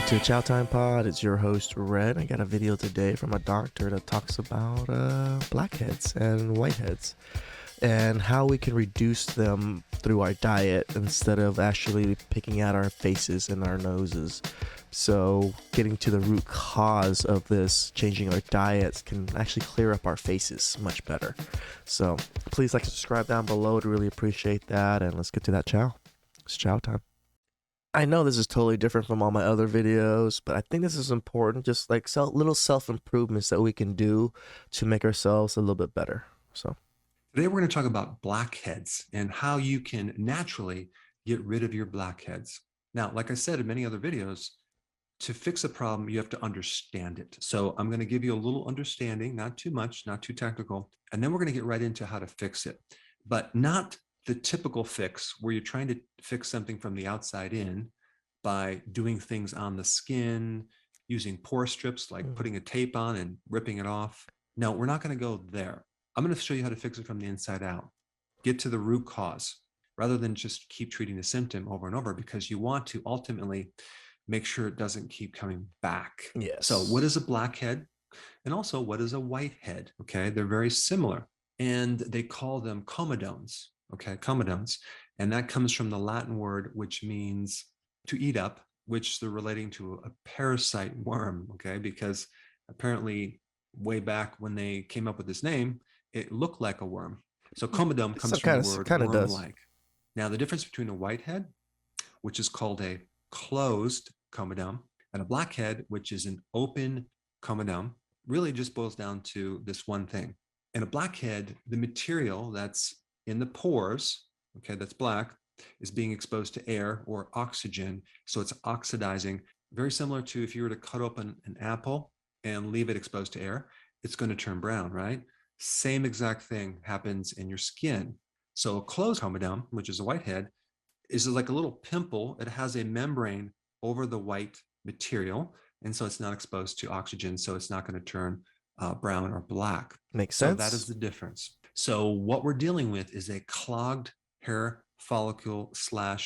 to TheChowTimePod. It's your host, Red. I got a video today from a doctor that talks about blackheads and whiteheads and how we can reduce them through our diet instead of actually picking at our faces and our noses. So getting to the root cause of this, changing our diets, can actually clear up our faces much better. So please like and subscribe down below. I'd really appreciate that. And let's get to that chow. It's chow time. I know this is totally different from all my other videos, but I think this is important. Just like little self-improvements that we can do to make ourselves a little bit better. So today we're going to talk about blackheads and how you can naturally get rid of your blackheads. Now, like I said in many other videos, to fix a problem, you have to understand it. So I'm going to give you a little understanding, not too much, not too technical, and then we're going to get right into how to fix it, but not the typical fix where you're trying to fix something from the outside in by doing things on the skin, using pore strips, like putting a tape on and ripping it off. No, we're not going to go there. I'm going to show you how to fix it from the inside out. Get to the root cause rather than just keep treating the symptom over and over, because you want to ultimately make sure it doesn't keep coming back. yes. So what is a blackhead? And also, what is a whitehead? Okay, they're very similar. And they call them comedones. Okay, comedones. And that comes from the Latin word, which means to eat up, which they're relating to a parasite worm. Okay, because apparently way back when they came up with this name, it looked like a worm. So comedone comes from the word worm-like. Now, the difference between a whitehead, which is called a closed comedone, and a blackhead, which is an open comedone, really just boils down to this one thing. In a blackhead, the material that's in the pores, okay, that's black, is being exposed to air or oxygen. So it's oxidizing, very similar to if you were to cut open an apple and leave it exposed to air, it's going to turn brown, right? Same exact thing happens in your skin. So a closed comedone, which is a whitehead, is like a little pimple. It has a membrane over the white material, and so it's not exposed to oxygen, so it's not going to turn brown or black. Makes sense. So that is the difference. So what we're dealing with is a clogged hair follicle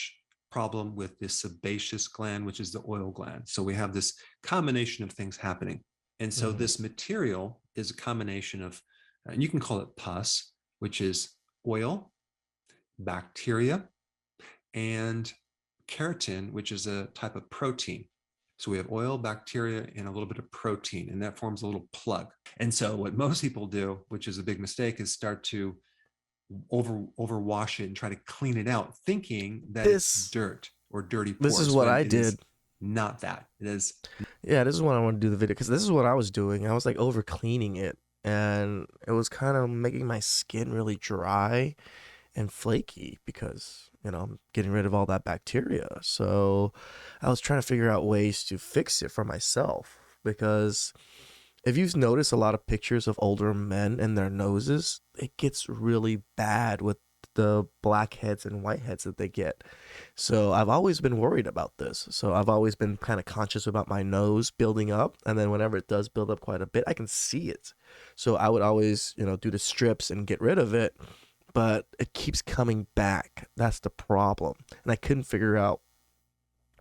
/ problem with the sebaceous gland, which is the oil gland. So we have this combination of things happening. And so this material is a combination of, and you can call it pus, which is oil, bacteria, and keratin, which is a type of protein. So we have oil, bacteria, and a little bit of protein, and that forms a little plug. And so what most people do, which is a big mistake, is start to overwash it and try to clean it out, thinking that it's dirt or dirty pores. This is what I did. Not that. It is. Yeah, this is what I want to do the video, because this is what I was doing. I was like over cleaning it, and it was kind of making my skin really dry and flaky because, you know, I'm getting rid of all that bacteria. So I was trying to figure out ways to fix it for myself, because if you've noticed a lot of pictures of older men and their noses, it gets really bad with the blackheads and whiteheads that they get. So I've always been worried about this. So I've always been kind of conscious about my nose building up, and then whenever it does build up quite a bit, I can see it. So I would always, you know, do the strips and get rid of it, but it keeps coming back. That's the problem. And I couldn't figure out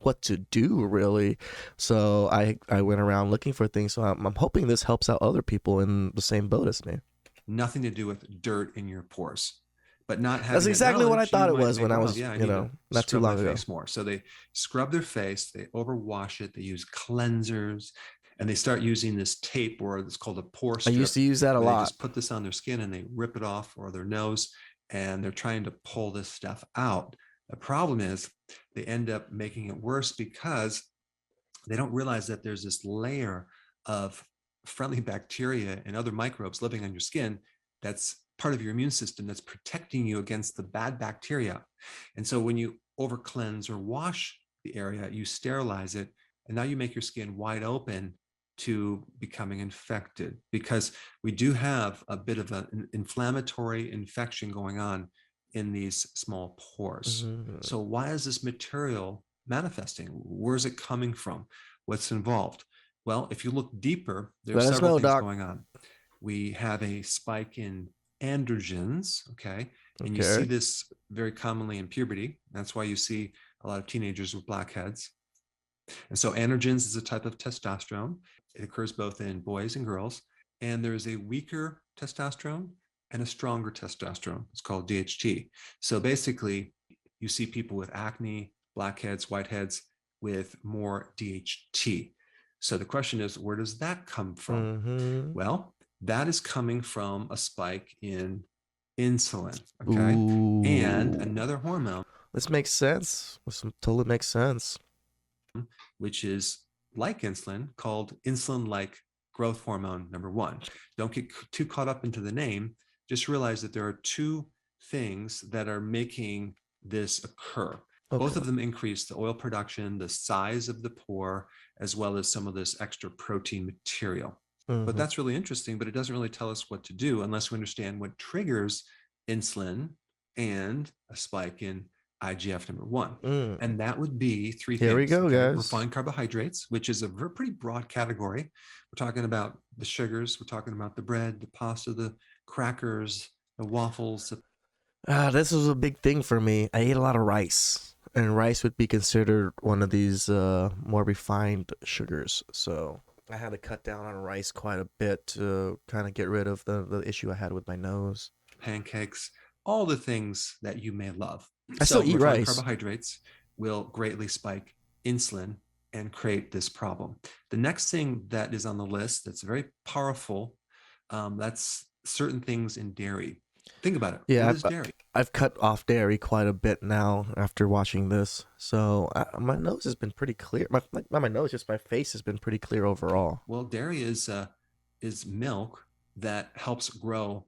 what to do, really. So I went around looking for things. So I'm hoping this helps out other people in the same boat as me. Nothing to do with dirt in your pores, but not having. That's exactly what I thought it was when I was, yeah, you know, not too long ago. More. So they scrub their face, they overwash it, they use cleansers, and they start using this tape, or it's called a pore strip. I used to use that a lot. They just put this on their skin and they rip it off, or their nose, and they're trying to pull this stuff out. The problem is they end up making it worse because they don't realize that there's this layer of friendly bacteria and other microbes living on your skin that's part of your immune system that's protecting you against the bad bacteria. And so when you over cleanse or wash the area, you sterilize it, and now you make your skin wide open to becoming infected, because we do have a bit of an inflammatory infection going on in these small pores. So why is this material manifesting? Where's it coming from? What's involved? Well, if you look deeper, there's several things going on. We have a spike in androgens, okay? And you see this very commonly in puberty. That's why you see a lot of teenagers with blackheads. And so androgens is a type of testosterone. It occurs both in boys and girls. And there is a weaker testosterone and a stronger testosterone. It's called DHT. So basically, you see people with acne, blackheads, whiteheads with more DHT. So the question is, where does that come from? Mm-hmm. Well, that is coming from a spike in insulin, okay? And Ooh. another hormone, This makes sense. This totally makes sense. which is like insulin, called insulin like growth hormone number one. Don't get too caught up into the name. Just realize that there are two things that are making this occur. Both Okay. of them increase the oil production, the size of the pore, as well as some of this extra protein material. But Mm-hmm. that's really interesting, but it doesn't really tell us what to do unless we understand what triggers insulin and a spike in IGF number one. Mm. And that would be three Here we things. go, Okay. guys. Refined carbohydrates, which is a pretty broad category. We're talking about the sugars, we're talking about the bread, the pasta, the crackers, the waffles. This was a big thing for me. I ate a lot of rice, and rice would be considered one of these more refined sugars. So I had to cut down on rice quite a bit to kind of get rid of the issue I had with my nose. Pancakes, all the things that you may love. I still So, eat refined rice. carbohydrates will greatly spike insulin and create this problem. The next thing that is on the list that's very powerful, that's certain things in dairy. Think about it. Yeah, What is dairy? I've cut off dairy quite a bit now after watching this. So my nose has been pretty clear. Not my nose, just my face has been pretty clear overall. Well, dairy is milk that helps grow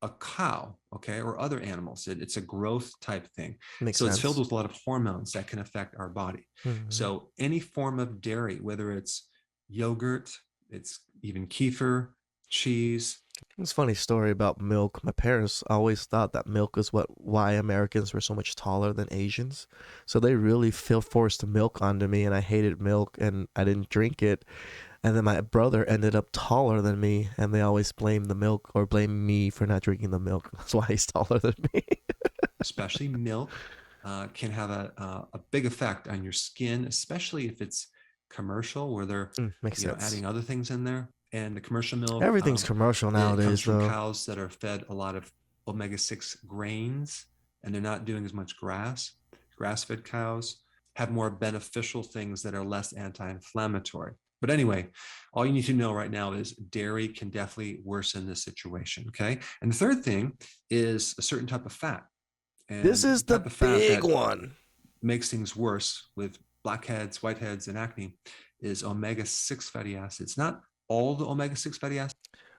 a cow, okay, or other animals. It's a growth type thing. Makes So it's filled sense. with a lot of hormones that can affect our body. Hmm. So any form of dairy, whether it's yogurt, it's even kefir, cheese. It's a funny story about milk. My parents always thought that milk is why Americans were so much taller than Asians. So they really feel forced milk onto me, and I hated milk, and I didn't drink it. And then my brother ended up taller than me, and they always blame the milk or blame me for not drinking the milk. That's why he's taller than me. Especially milk, can have a big effect on your skin, especially if it's commercial, where they're Makes sense. adding other things in there. And the commercial milk, Everything's commercial it comes nowadays, from though. cows that are fed a lot of omega-6 grains, and they're not doing as much grass. Grass-fed cows have more beneficial things that are less anti-inflammatory. But anyway, all you need to know right now is dairy can definitely worsen this situation. Okay. And the third thing is a certain type of fat. This And is the the type of fat big that one. makes things worse with blackheads, whiteheads, and acne is omega-6 fatty acids. Not all the omega-6 fatty acids.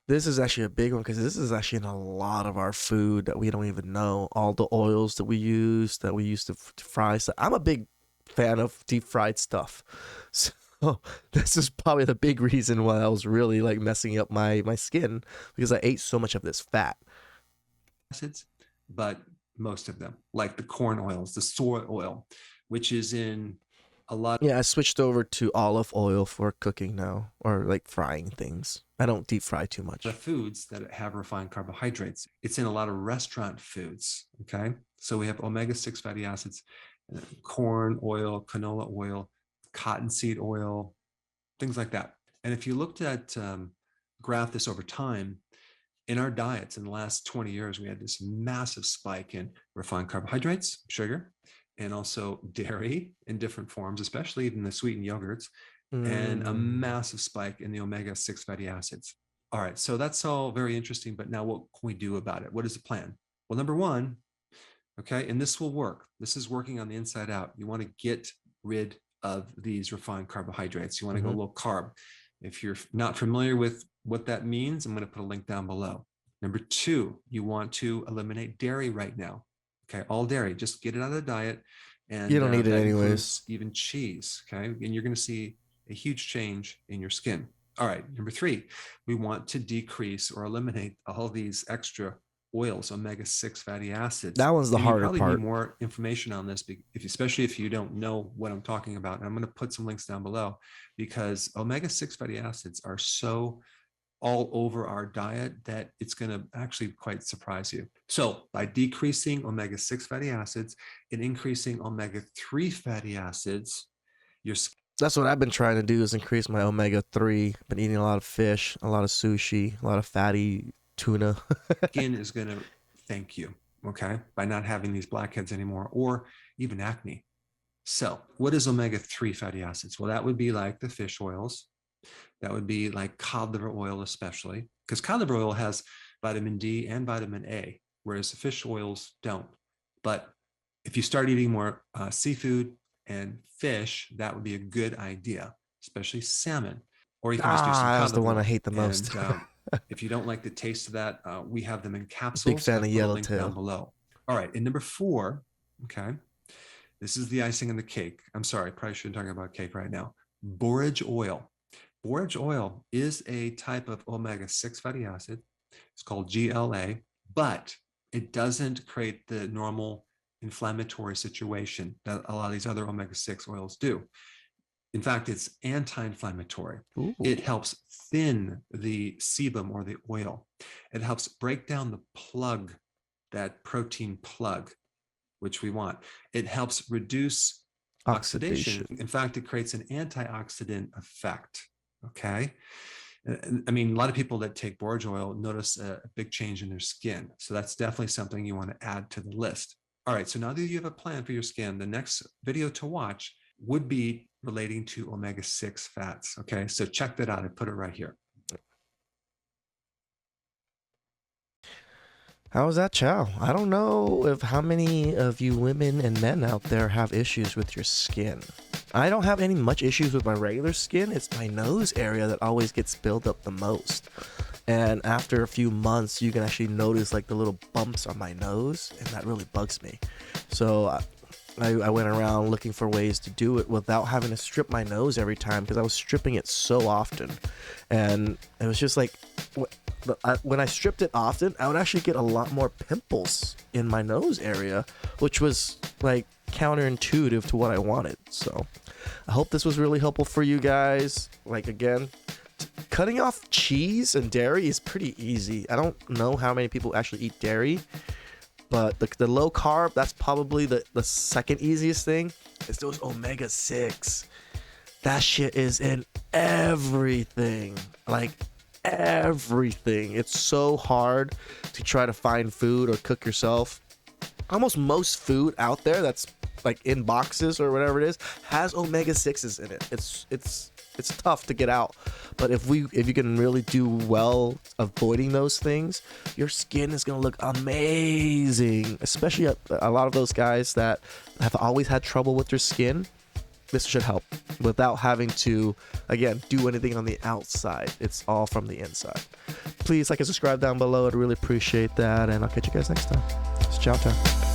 This is actually a big one because this is actually in a lot of our food that we don't even know. All the oils that we use to fry stuff. I'm a big fan of deep fried stuff. So this is probably the big reason why I was really like messing up my skin because I ate so much of this fat. Acids, but most of them, like the corn oils, the soy oil, which is in a lot Yeah, I switched over to olive oil for cooking now or like frying things. I don't deep fry too of much. foods that have refined carbohydrates. It's in a lot of restaurant foods. Okay. So we have omega-6 fatty acids, corn oil, canola oil, cottonseed oil, things like that. And if you looked at graph this over time, in our diets in the last 20 years, we had this massive spike in refined carbohydrates, sugar, and also dairy in different forms, especially even the sweetened yogurts, and a Mm. massive spike in the omega-6 fatty acids. All right, so that's all very interesting, but now what can we do about it? What is the plan? Well, number one, okay, and this will work. This is working on the inside out. You want to get rid of these refined carbohydrates. You want to go Mm-hmm. low carb. If you're not familiar with what that means, I'm going to put a link down below. Number two, you want to eliminate dairy right now. Okay, all dairy, just get it out of the diet. You And don't need it that anyways. includes even cheese. Okay, and you're going to see a huge change in your skin. All right, number three, we want to decrease or eliminate all these extra oils, omega-6 fatty acids. That one's the And you harder probably need part. more information on this, especially if you don't know what I'm talking about. And I'm going to put some links down below because omega-6 fatty acids are so all over our diet that it's going to actually quite surprise you. So by decreasing omega-6 fatty acids and increasing omega-3 fatty acids, your That's what I've been trying to do is increase my omega-3. Been eating a lot of fish, a lot of sushi, a lot of fatty tuna. Skin is going to thank you, okay, by not having these blackheads anymore or even acne. So, what is omega-3 fatty acids? Well, that would be like the fish oils. That would be like cod liver oil, especially because cod liver oil has vitamin D and vitamin A, whereas the fish oils don't. But if you start eating more seafood and fish, that would be a good idea, especially salmon. Or you can just do some That cod was the liver one I oil. hate the most. And if you don't like the taste of that, we have them in Big capsules. fan I've of put a link down yellowtail. below. All right. And number 4, okay, this is the icing on the cake. I'm sorry, I probably shouldn't talk about cake right now. Borage oil. Borage oil is a type of omega-6 fatty acid. It's called GLA, but it doesn't create the normal inflammatory situation that a lot of these other omega-6 oils do. In fact, it's anti-inflammatory. Ooh. It helps thin the sebum or the oil. It helps break down the plug, that protein plug, which we want. It helps reduce oxidation. In fact, it creates an antioxidant effect. Okay. I mean, a lot of people that take borage oil notice a big change in their skin. So that's definitely something you want to add to the list. All right. So now that you have a plan for your skin, the next video to watch would be relating to omega-6 fats. Okay. So check that out. I put it right here. How was that, Chow? I don't know if how many of you women and men out there have issues with your skin. I don't have any much issues with my regular skin. It's my nose area that always gets built up the most. And after a few months, you can actually notice like the little bumps on my nose, and that really bugs me. So I went around looking for ways to do it without having to strip my nose every time, because I was stripping it so often. And it was just like, when I stripped it often, I would actually get a lot more pimples in my nose area, which was like counterintuitive to what I wanted. So I hope this was really helpful for you guys. Like, again, cutting off cheese and dairy is pretty easy. I don't know how many people actually eat dairy, but the low carb, that's probably the second easiest thing. Is those omega-6. That shit is in everything. Like, everything. It's so hard to try to find food or cook yourself. Almost most food out there that's like in boxes or whatever it is has omega-6s in it. It's tough to get out, but if you can really do well avoiding those things, your skin is gonna look amazing. Especially a lot of those guys that have always had trouble with their skin. This should help without having to, again, do anything on the outside. It's all from the inside. Please like and subscribe down below. I'd really appreciate that, and I'll catch you guys next time. It's chow time.